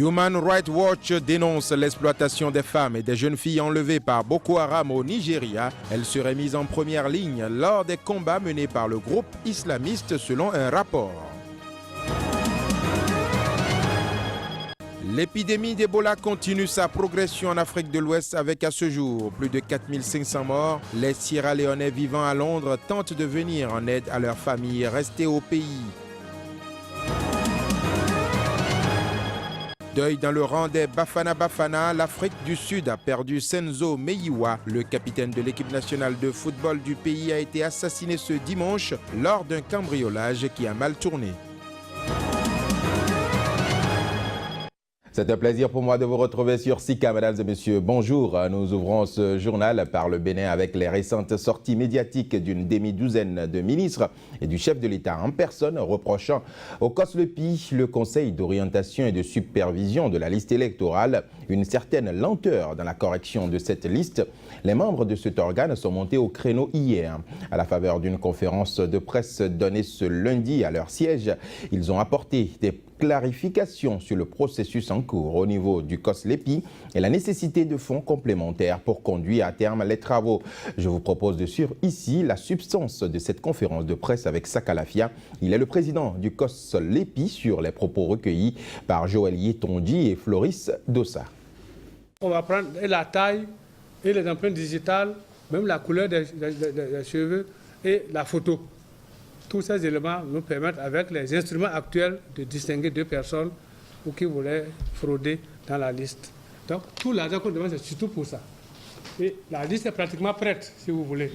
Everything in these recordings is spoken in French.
Human Rights Watch dénonce l'exploitation des femmes et des jeunes filles enlevées par Boko Haram au Nigeria. Elles seraient mises en première ligne lors des combats menés par le groupe islamiste selon un rapport. L'épidémie d'Ebola continue sa progression en Afrique de l'Ouest avec à ce jour plus de 4500 morts. Les Sierra-Léonais vivant à Londres tentent de venir en aide à leurs familles restées au pays. Deuil dans le rang des Bafana Bafana, l'Afrique du Sud a perdu Senzo Meyiwa. Le capitaine de l'équipe nationale de football du pays a été assassiné ce dimanche lors d'un cambriolage qui a mal tourné. C'est un plaisir pour moi de vous retrouver sur Sika, mesdames et messieurs. Bonjour, nous ouvrons ce journal par le Bénin avec les récentes sorties médiatiques d'une demi-douzaine de ministres et du chef de l'État en personne reprochant au COSLEPI, le Conseil d'orientation et de supervision de la liste électorale, une certaine lenteur dans la correction de cette liste. Les membres de cet organe sont montés au créneau hier. À la faveur d'une conférence de presse donnée ce lundi à leur siège, ils ont apporté des clarification sur le processus en cours au niveau du COSLEPI et la nécessité de fonds complémentaires pour conduire à terme les travaux. Je vous propose de suivre ici la substance de cette conférence de presse avec Sakalafia. Il est le président du COSLEPI sur les propos recueillis par Joël Yetonji et Floris Dossa. On va prendre la taille et les empreintes digitales, même la couleur des cheveux et la photo. Tous ces éléments nous permettent, avec les instruments actuels, de distinguer deux personnes ou qui voulaient frauder dans la liste. Donc, tout l'argent qu'on demande, c'est surtout pour ça. Et la liste est pratiquement prête, si vous voulez.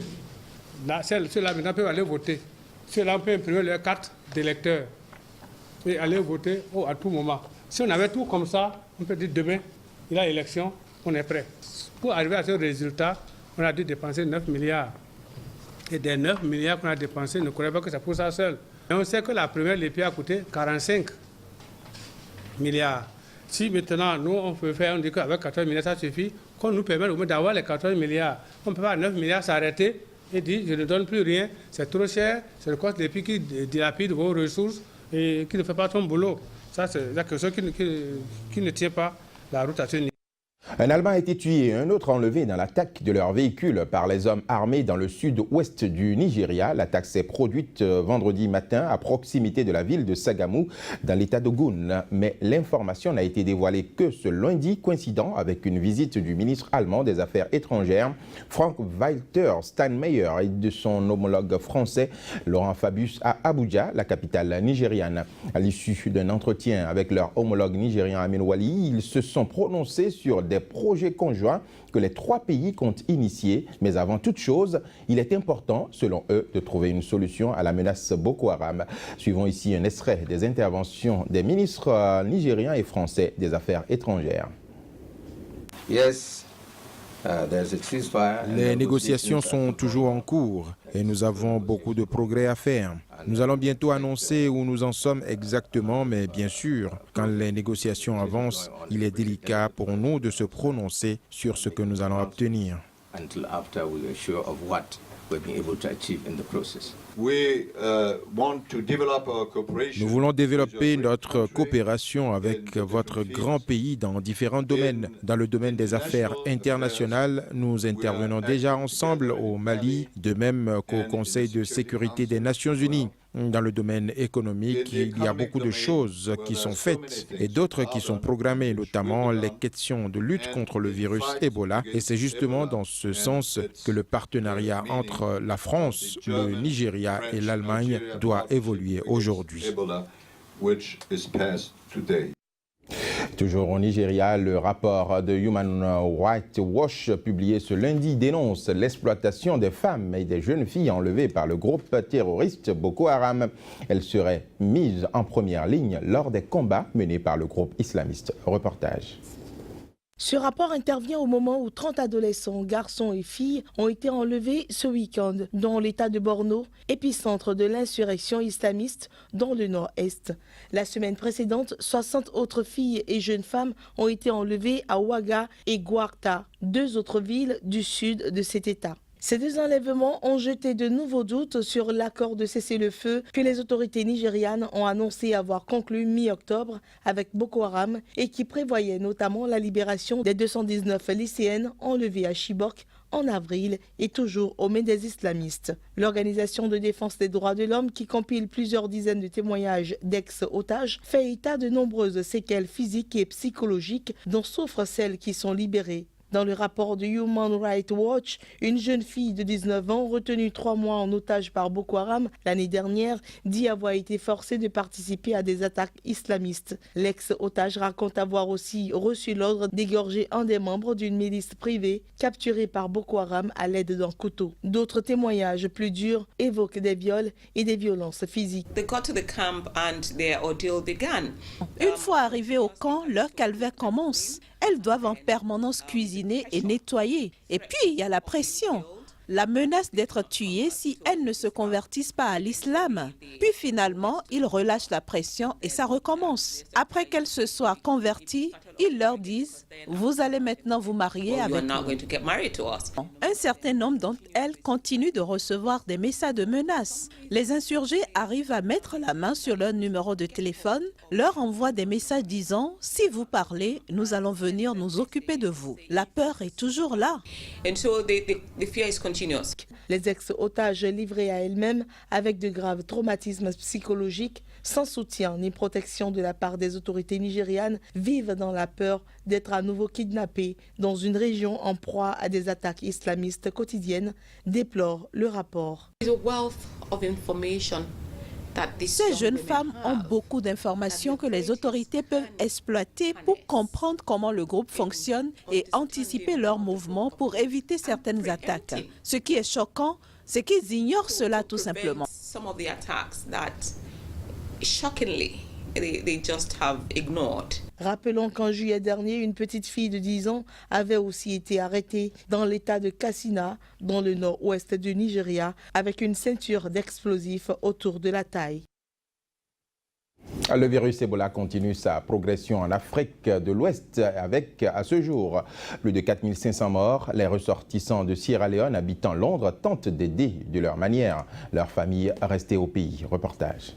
Ceux-là, maintenant, peuvent aller voter. Ceux-là, peuvent imprimer leur carte d'électeur et aller voter à tout moment. Si on avait tout comme ça, on peut dire demain, il y a élection, on est prêt. Pour arriver à ce résultat, on a dû dépenser 9 milliards. Et des 9 milliards qu'on a dépensés, ne croyez pas que c'est pour ça seul. Et on sait que la première LEPI a coûté 45 milliards. Si maintenant, nous, on peut faire, on dit qu'avec 14 milliards, ça suffit, qu'on nous permet au moins d'avoir les 14 milliards. On ne peut pas à 9 milliards s'arrêter et dire, je ne donne plus rien, c'est trop cher, c'est le cost LEPI qui dilapide vos ressources et qui ne fait pas son boulot. Ça, c'est quelque chose qui ne tient pas la route à ce niveau. Un Allemand a été tué et un autre enlevé dans l'attaque de leur véhicule par les hommes armés dans le sud-ouest du Nigeria. L'attaque s'est produite vendredi matin à proximité de la ville de Sagamu dans l'état d'Ogun. Mais l'information n'a été dévoilée que ce lundi, coïncidant avec une visite du ministre allemand des Affaires étrangères, Frank-Walter Steinmeier, et de son homologue français, Laurent Fabius, à Abuja, la capitale nigériane. À l'issue d'un entretien avec leur homologue nigérien Amin Wali, ils se sont prononcés sur des projets conjoints que les trois pays comptent initier. Mais avant toute chose, il est important, selon eux, de trouver une solution à la menace Boko Haram. Suivons ici un extrait des interventions des ministres nigériens et français des Affaires étrangères. Les négociations sont toujours en cours et nous avons beaucoup de progrès à faire. Nous allons bientôt annoncer où nous en sommes exactement, mais bien sûr, quand les négociations avancent, il est délicat pour nous de se prononcer sur ce que nous allons obtenir. Nous voulons développer notre coopération avec votre grand pays dans différents domaines. Dans le domaine des affaires internationales, nous intervenons déjà ensemble au Mali, de même qu'au Conseil de sécurité des Nations Unies. Dans le domaine économique, il y a beaucoup de choses qui sont faites et d'autres qui sont programmées, notamment les questions de lutte contre le virus Ebola. Et c'est justement dans ce sens que le partenariat entre la France, le Nigeria et l'Allemagne doit évoluer aujourd'hui. Toujours au Nigeria, le rapport de Human Rights Watch publié ce lundi dénonce l'exploitation des femmes et des jeunes filles enlevées par le groupe terroriste Boko Haram. Elles seraient mises en première ligne lors des combats menés par le groupe islamiste. Reportage. Ce rapport intervient au moment où 30 adolescents, garçons et filles ont été enlevés ce week-end dans l'état de Borno, épicentre de l'insurrection islamiste dans le nord-est. La semaine précédente, 60 autres filles et jeunes femmes ont été enlevées à Ouaga et Gwarta, deux autres villes du sud de cet état. Ces deux enlèvements ont jeté de nouveaux doutes sur l'accord de cessez-le-feu que les autorités nigérianes ont annoncé avoir conclu mi-octobre avec Boko Haram et qui prévoyait notamment la libération des 219 lycéennes enlevées à Chibok en avril et toujours aux mains des islamistes. L'organisation de défense des droits de l'homme, qui compile plusieurs dizaines de témoignages d'ex-otages, fait état de nombreuses séquelles physiques et psychologiques dont souffrent celles qui sont libérées. Dans le rapport de Human Rights Watch, une jeune fille de 19 ans retenue 3 mois en otage par Boko Haram l'année dernière dit avoir été forcée de participer à des attaques islamistes. L'ex-otage raconte avoir aussi reçu l'ordre d'égorger un des membres d'une milice privée capturée par Boko Haram à l'aide d'un couteau. D'autres témoignages plus durs évoquent des viols et des violences physiques. Une fois arrivées au camp, leur calvaire commence. Elles doivent en permanence cuisiner et nettoyer. Et puis, il y a la pression. La menace d'être tuées si elles ne se convertissent pas à l'islam. Puis finalement, ils relâchent la pression et ça recommence. Après qu'elles se soient converties, ils leur disent « Vous allez maintenant vous marier avec nous ». Un certain nombre d'entre elles continuent de recevoir des messages de menaces. Les insurgés arrivent à mettre la main sur leur numéro de téléphone, leur envoient des messages disant « Si vous parlez, nous allons venir nous occuper de vous ». La peur est toujours là. Les ex-otages livrés à elles-mêmes avec de graves traumatismes psychologiques, sans soutien ni protection de la part des autorités nigérianes, vivent dans la peur d'être à nouveau kidnappés dans une région en proie à des attaques islamistes quotidiennes, déplore le rapport. Ces jeunes femmes ont beaucoup d'informations que les autorités peuvent exploiter pour comprendre comment le groupe fonctionne et anticiper leurs mouvements pour éviter certaines attaques. Ce qui est choquant, c'est qu'ils ignorent cela tout simplement. Rappelons qu'en juillet dernier, une petite fille de 10 ans avait aussi été arrêtée dans l'état de Katsina, dans le nord-ouest du Nigeria, avec une ceinture d'explosifs autour de la taille. Le virus Ebola continue sa progression en Afrique de l'Ouest avec, à ce jour, plus de 4500 morts. Les ressortissants de Sierra Leone habitant Londres tentent d'aider de leur manière leurs familles restées au pays. Reportage.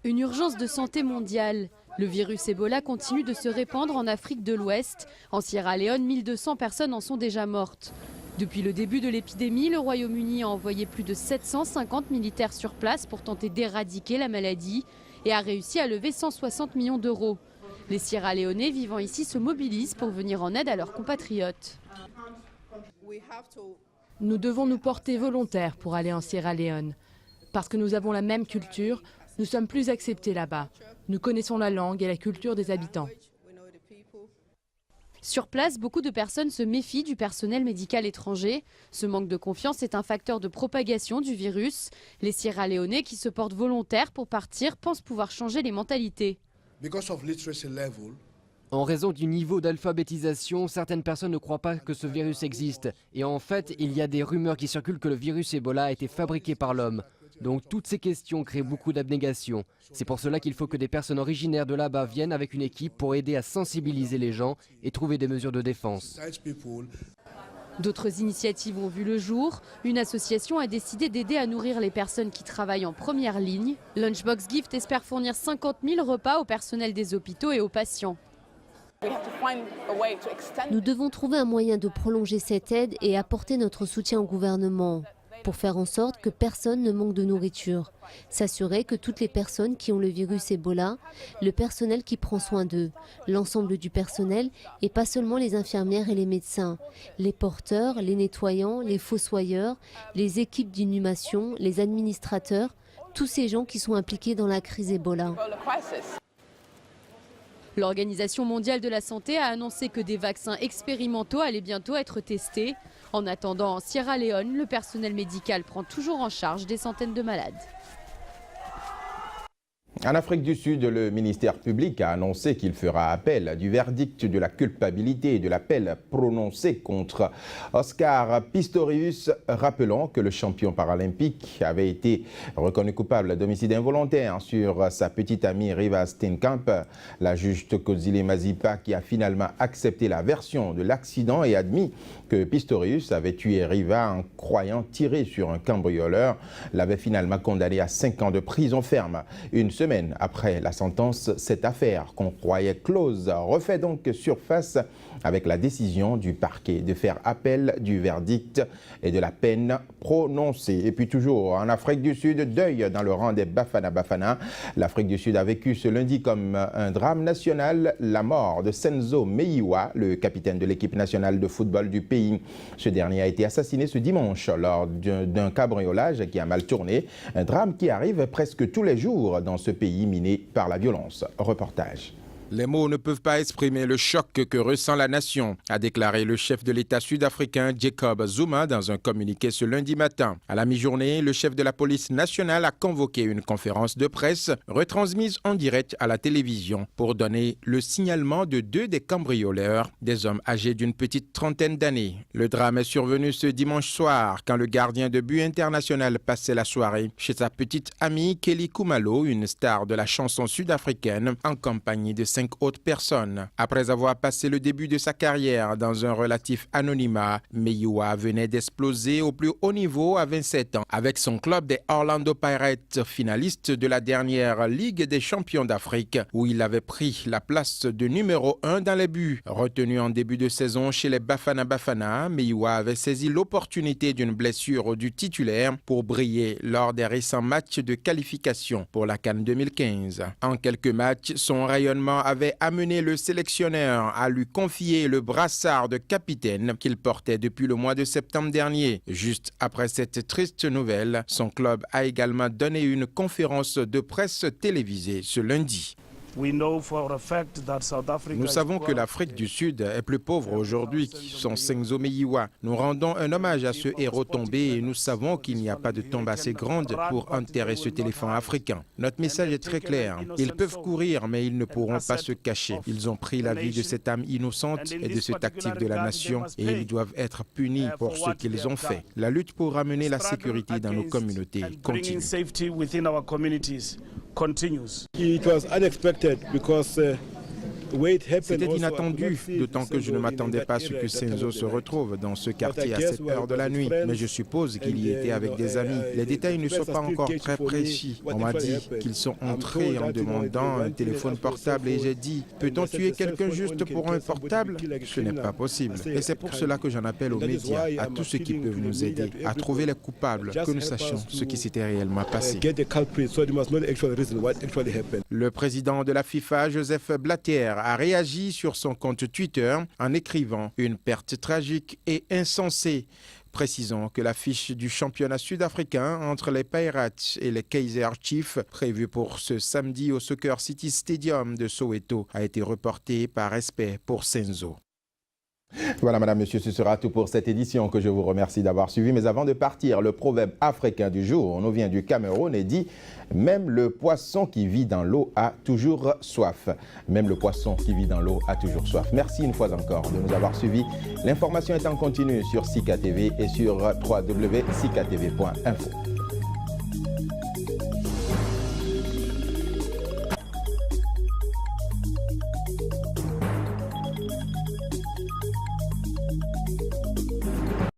Une urgence de santé mondiale. Le virus Ebola continue de se répandre en Afrique de l'Ouest. En Sierra Leone, 1200 personnes en sont déjà mortes. Depuis le début de l'épidémie, le Royaume-Uni a envoyé plus de 750 militaires sur place pour tenter d'éradiquer la maladie et a réussi à lever 160 millions d'euros. Les Sierra-Léonais vivant ici se mobilisent pour venir en aide à leurs compatriotes. Nous devons nous porter volontaires pour aller en Sierra Leone. Parce que nous avons la même culture, nous sommes plus acceptés là-bas. Nous connaissons la langue et la culture des habitants. Sur place, beaucoup de personnes se méfient du personnel médical étranger. Ce manque de confiance est un facteur de propagation du virus. Les Sierra-Léonais qui se portent volontaires pour partir pensent pouvoir changer les mentalités. En raison du niveau d'alphabétisation, certaines personnes ne croient pas que ce virus existe. Et en fait, il y a des rumeurs qui circulent que le virus Ebola a été fabriqué par l'homme. Donc toutes ces questions créent beaucoup d'abnégation. C'est pour cela qu'il faut que des personnes originaires de là-bas viennent avec une équipe pour aider à sensibiliser les gens et trouver des mesures de défense. D'autres initiatives ont vu le jour. Une association a décidé d'aider à nourrir les personnes qui travaillent en première ligne. Lunchbox Gift espère fournir 50 000 repas au personnel des hôpitaux et aux patients. Nous devons trouver un moyen de prolonger cette aide et apporter notre soutien au gouvernement pour faire en sorte que personne ne manque de nourriture. S'assurer que toutes les personnes qui ont le virus Ebola, le personnel qui prend soin d'eux, l'ensemble du personnel et pas seulement les infirmières et les médecins, les porteurs, les nettoyants, les fossoyeurs, les équipes d'inhumation, les administrateurs, tous ces gens qui sont impliqués dans la crise Ebola. L'Organisation mondiale de la santé a annoncé que des vaccins expérimentaux allaient bientôt être testés. En attendant, en Sierra Leone, le personnel médical prend toujours en charge des centaines de malades. En Afrique du Sud, le ministère public a annoncé qu'il fera appel du verdict de la culpabilité et de l'appel prononcé contre Oscar Pistorius. Rappelons que le champion paralympique avait été reconnu coupable d'homicide involontaire sur sa petite amie Riva Steenkamp. La juge Thokozile Mazipa, qui a finalement accepté la version de l'accident et admis que Pistorius avait tué Riva en croyant tirer sur un cambrioleur, l'avait finalement condamné à 5 ans de prison ferme. Une semaine après la sentence, cette affaire qu'on croyait close refait donc surface avec la décision du parquet de faire appel du verdict et de la peine prononcée. Et puis toujours en Afrique du Sud, deuil dans le rang des Bafana Bafana. L'Afrique du Sud a vécu ce lundi comme un drame national la mort de Senzo Meyiwa, le capitaine de l'équipe nationale de football du pays. Ce dernier a été assassiné ce dimanche lors d'un cambriolage qui a mal tourné. Un drame qui arrive presque tous les jours dans ce pays miné par la violence. Reportage. Les mots ne peuvent pas exprimer le choc que ressent la nation, a déclaré le chef de l'État sud-africain Jacob Zuma dans un communiqué ce lundi matin. À la mi-journée, le chef de la police nationale a convoqué une conférence de presse retransmise en direct à la télévision pour donner le signalement de 2 des cambrioleurs, des hommes âgés d'une petite trentaine d'années. Le drame est survenu ce dimanche soir quand le gardien de but international passait la soirée chez sa petite amie Kelly Khumalo, une star de la chanson sud-africaine, en compagnie de 5 autres personnes. Après avoir passé le début de sa carrière dans un relatif anonymat, Meyiwa venait d'exploser au plus haut niveau à 27 ans avec son club des Orlando Pirates, finaliste de la dernière Ligue des champions d'Afrique, où il avait pris la place de numéro 1 dans les buts. Retenu en début de saison chez les Bafana Bafana, Meyiwa avait saisi l'opportunité d'une blessure du titulaire pour briller lors des récents matchs de qualification pour la CAN 2015. En quelques matchs, son rayonnement avait amené le sélectionneur à lui confier le brassard de capitaine qu'il portait depuis le mois de septembre dernier. Juste après cette triste nouvelle, son club a également donné une conférence de presse télévisée ce lundi. Nous savons que l'Afrique du Sud est plus pauvre aujourd'hui que son Senzo Meyiwa. Nous rendons un hommage à ce héros tombé et nous savons qu'il n'y a pas de tombe assez grande pour enterrer ce éléphant africain. Notre message est très clair. Ils peuvent courir, mais ils ne pourront pas se cacher. Ils ont pris la vie de cette âme innocente et de cet actif de la nation et ils doivent être punis pour ce qu'ils ont fait. La lutte pour ramener la sécurité dans nos communautés continue. C'était inattendu, d'autant que je ne m'attendais pas à ce que Senzo se retrouve dans ce quartier à cette heure de la nuit. Mais je suppose qu'il y était avec des amis. Les détails ne sont pas encore très précis. On m'a dit qu'ils sont entrés en demandant un téléphone portable et j'ai dit « Peut-on tuer quelqu'un juste pour un portable ?» Ce n'est pas possible. Et c'est pour cela que j'en appelle aux médias, à tous ceux qui peuvent nous aider, à trouver les coupables, que nous sachions ce qui s'était réellement passé. Le président de la FIFA, Joseph Blatter, a réagi sur son compte Twitter en écrivant « Une perte tragique et insensée ». Précisons que l'affiche du championnat sud-africain entre les Pirates et les Kaizer Chiefs, prévue pour ce samedi au Soccer City Stadium de Soweto, a été reportée par respect pour Senzo. Voilà, madame, monsieur, ce sera tout pour cette édition que je vous remercie d'avoir suivi. Mais avant de partir, le proverbe africain du jour nous vient du Cameroun et dit « Même le poisson qui vit dans l'eau a toujours soif ». Même le poisson qui vit dans l'eau a toujours soif. Merci une fois encore de nous avoir suivis. L'information est en continu sur Sika TV et sur www.sikatv.info.